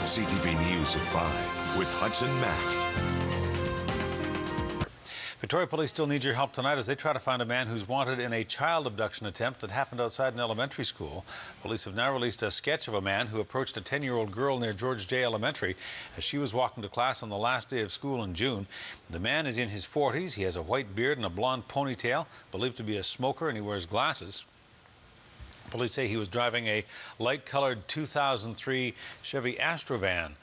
CTV News at 5 with Hudson Mack. Victoria Police still need your help tonight as they try to find a man who's wanted in a child abduction attempt that happened outside an elementary school. Police have now released a sketch of a man who approached a 10-year-old girl near George J. Elementary as she was walking to class on the last day of school in June. The man is in his 40s. He has a white beard and a blonde ponytail, believed to be a smoker, and he wears glasses. Police say he was driving a light-colored 2003 Chevy Astro van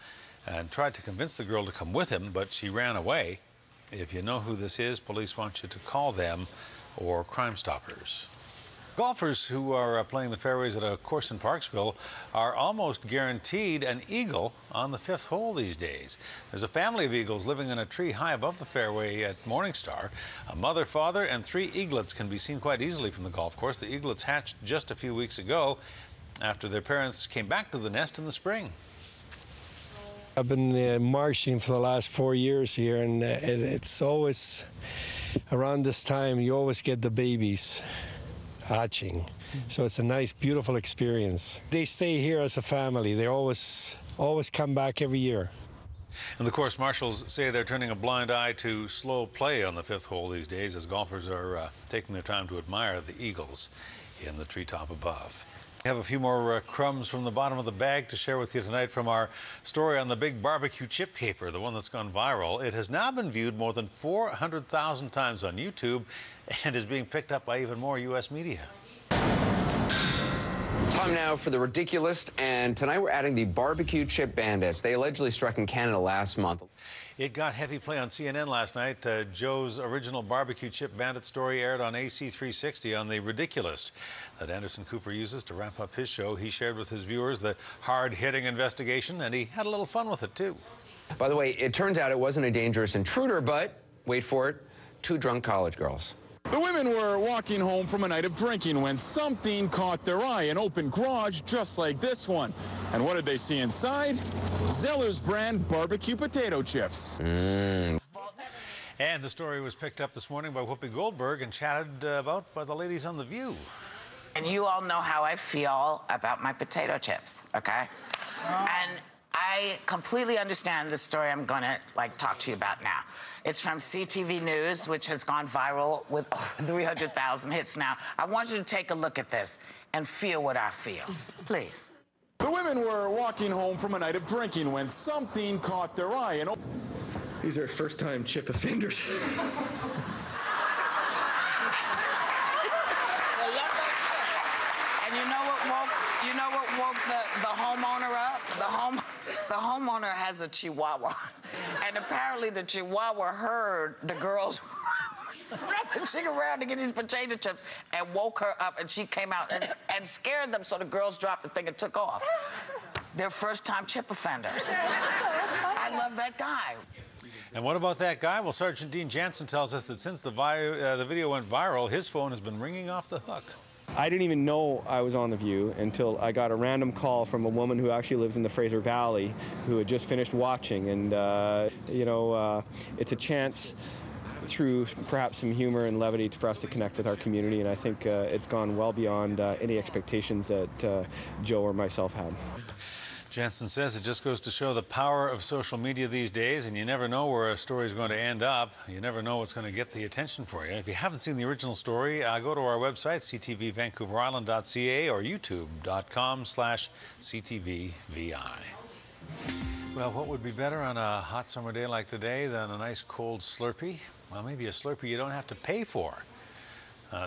and tried to convince the girl to come with him, but she ran away. If you know who this is, police want you to call them or Crime Stoppers. Golfers who are playing the fairways at a course in Parksville are almost guaranteed an eagle on the 5th hole these days. There's a family of eagles living in a tree high above the fairway at Morningstar. A mother, father, and 3 eaglets can be seen quite easily from the golf course. The eaglets hatched just a few weeks ago after their parents came back to the nest in the spring. I've been marching for the last 4 years here, and it's always around this time you always get the babies hatching. So it's a nice, beautiful experience. They stay here as a family. They always come back every year. And the course marshals say they're turning a blind eye to slow play on the 5th hole these days as golfers are taking their time to admire the eagles in the treetop above. We have a few more crumbs from the bottom of the bag to share with you tonight from our story on the big barbecue chip caper, the one that's gone viral. It has now been viewed more than 400,000 times on YouTube and is being picked up by even more U.S. media. Time now for the ridiculous, and tonight we're adding the barbecue chip bandits. They allegedly struck in Canada last month. It got heavy play on CNN last night. Joe's original barbecue chip bandit story aired on AC 360 on the ridiculous that Anderson Cooper uses to wrap up his show. He shared with his viewers the hard-hitting investigation, and he had a little fun with it, too. By the way, it turns out it wasn't a dangerous intruder, but, wait for it, 2 drunk college girls. The women were walking home from a night of drinking when something caught their eye, an open garage just like this one. And what did they see inside? Zeller's brand barbecue potato chips. And the story was picked up this morning by Whoopi Goldberg and chatted about by the ladies on The View. And you all know how I feel about my potato chips, okay? And I completely understand the story I'm gonna talk to you about now. It's from CTV News, which has gone viral with over 300,000 hits now. I want you to take a look at this and feel what I feel, please. The women were walking home from a night of drinking when something caught their eye. And these are first-time chip offenders. And you know what woke the homeowner up? The homeowner has a Chihuahua, and apparently the Chihuahua heard the girls rummaging around to get these potato chips and woke her up, and she came out and scared them, so the girls dropped the thing and took off. They're first-time chip offenders. I love that guy. And what about that guy? Well, Sergeant Dean Jansen tells us that since the video went viral, his phone has been ringing off the hook. I didn't even know I was on The View until I got a random call from a woman who actually lives in the Fraser Valley who had just finished watching. And, it's a chance through perhaps some humor and levity for us to connect with our community. And I think it's gone well beyond any expectations that Joe or myself had. Jansen says it just goes to show the power of social media these days, and you never know where a story is going to end up. You never know what's going to get the attention for you. If you haven't seen the original story, go to our website, ctvvancouverisland.ca or youtube.com/ctvvi. Well, what would be better on a hot summer day like today than a nice cold Slurpee? Well, maybe a Slurpee you don't have to pay for.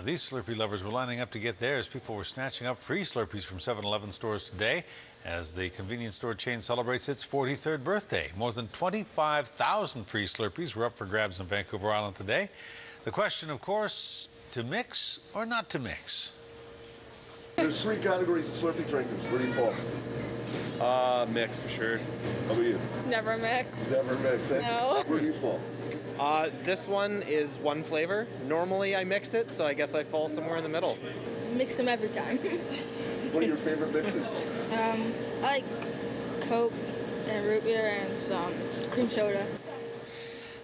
These Slurpee lovers were lining up to get theirs. People were snatching up free Slurpees from 7-Eleven stores today as the convenience store chain celebrates its 43rd birthday. More than 25,000 free Slurpees were up for grabs on Vancouver Island today. The question, of course, to mix or not to mix? There's 3 categories of Slurpee drinkers. Where do you fall? Mix for sure. How about you? Never mix. Never mix, eh? No. Where do you fall? This one is one flavor. Normally I mix it, so I guess I fall somewhere in the middle. Mix them every time. What are your favorite mixes? I like Coke and root beer and some cream soda.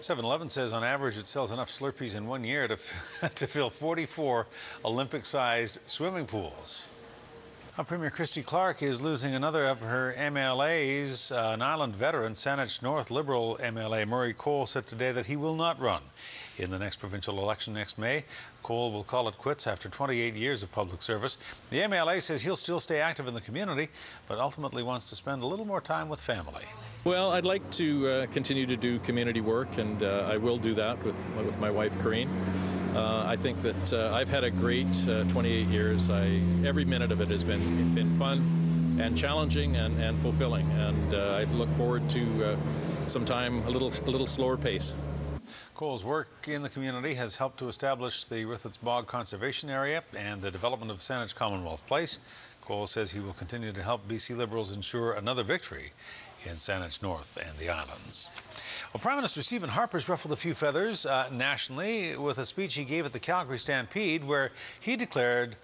7-Eleven says on average it sells enough Slurpees in 1 year to fill 44 Olympic-sized swimming pools. Premier Christy Clark is losing another of her MLAs. An Island veteran, Saanich North Liberal MLA Murray Coell, said today that he will not run in the next provincial election next May. Coell will call it quits after 28 years of public service. The MLA says he'll still stay active in the community, but ultimately wants to spend a little more time with family. Well, I'd like to continue to do community work, and I will do that with my wife, Corrine. I think that I've had a great 28 years. Every minute of it has been fun and challenging and fulfilling, and I look forward to some time a little slower pace. Coell's work in the community has helped to establish the Rithitz Bog Conservation Area and the development of Saanich Commonwealth Place. Coell says he will continue to help BC Liberals ensure another victory in Saanich North and the Islands. Well, Prime Minister Stephen Harper's ruffled a few feathers nationally with a speech he gave at the Calgary Stampede, where he declared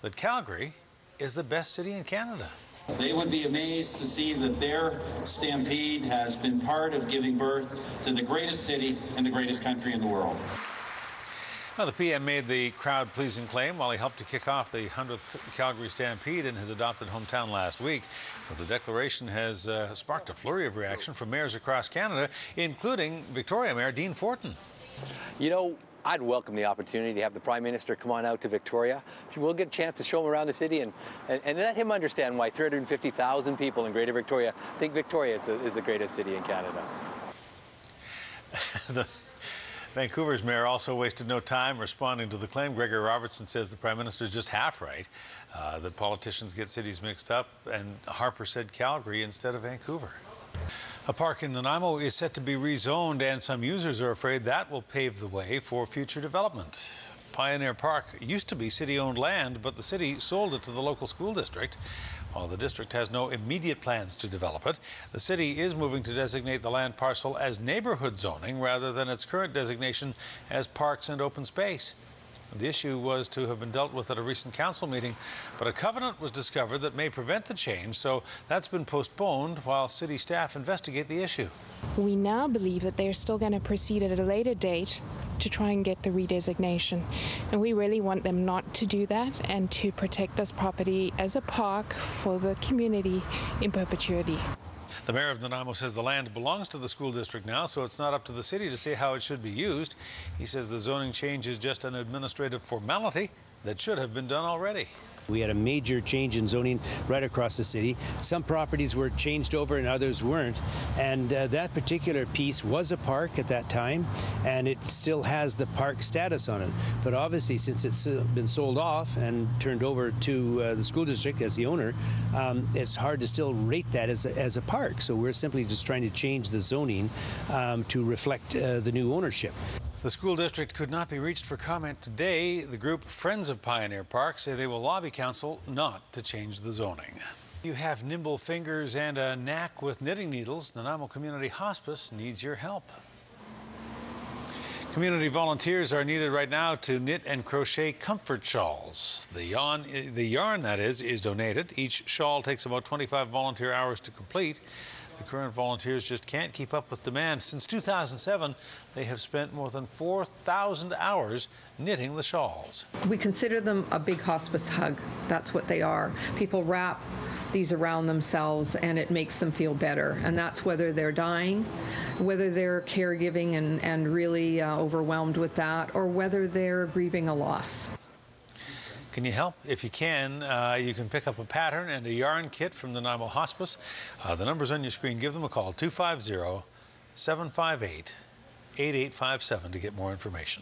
that Calgary is the best city in Canada. They would be amazed to see that their stampede has been part of giving birth to the greatest city and the greatest country in the world. Now, the PM made the crowd-pleasing claim while he helped to kick off the 100th Calgary Stampede in his adopted hometown last week. But the declaration has sparked a flurry of reaction from mayors across Canada, including Victoria Mayor Dean Fortin. You know, I'd welcome the opportunity to have the Prime Minister come on out to Victoria. We'll get a chance to show him around the city and let him understand why 350,000 people in Greater Victoria think Victoria is the greatest city in Canada. Vancouver's mayor also wasted no time responding to the claim. Gregory Robertson says the Prime Minister is just half right, that politicians get cities mixed up, and Harper said Calgary instead of Vancouver. A park in Nanaimo is set to be rezoned, and some users are afraid that will pave the way for future development. Pioneer Park used to be city-owned land, but the city sold it to the local school district. While the district has no immediate plans to develop it, the city is moving to designate the land parcel as neighborhood zoning rather than its current designation as parks and open space. The issue was to have been dealt with at a recent council meeting, but a covenant was discovered that may prevent the change, so that's been postponed while city staff investigate the issue. We now believe that they're still going to proceed at a later date to try and get the redesignation. And we really want them not to do that and to protect this property as a park for the community in perpetuity. The mayor of Nanaimo says the land belongs to the school district now, so it's not up to the city to say how it should be used. He says the zoning change is just an administrative formality that should have been done already. We had a major change in zoning right across the city. Some properties were changed over and others weren't. And that particular piece was a park at that time, and it still has the park status on it. But obviously, since it's been sold off and turned over to the school district as the owner, it's hard to still rate that as a park. So we're simply just trying to change the zoning to reflect the new ownership. The school district could not be reached for comment today. The group Friends of Pioneer Park say they will lobby council not to change the zoning. You have nimble fingers and a knack with knitting needles. Nanaimo Community Hospice needs your help. Community volunteers are needed right now to knit and crochet comfort shawls. The yarn that is donated. Each shawl takes about 25 volunteer hours to complete. The current volunteers just can't keep up with demand. Since 2007, they have spent more than 4,000 hours knitting the shawls. We consider them a big hospice hug. That's what they are. People wrap these around themselves and it makes them feel better. And that's whether they're dying, whether they're caregiving and really overwhelmed with that, or whether they're grieving a loss. Can you help? If you can pick up a pattern and a yarn kit from the Nanaimo Hospice. The number's on your screen. Give them a call, 250-758-8857 to get more information.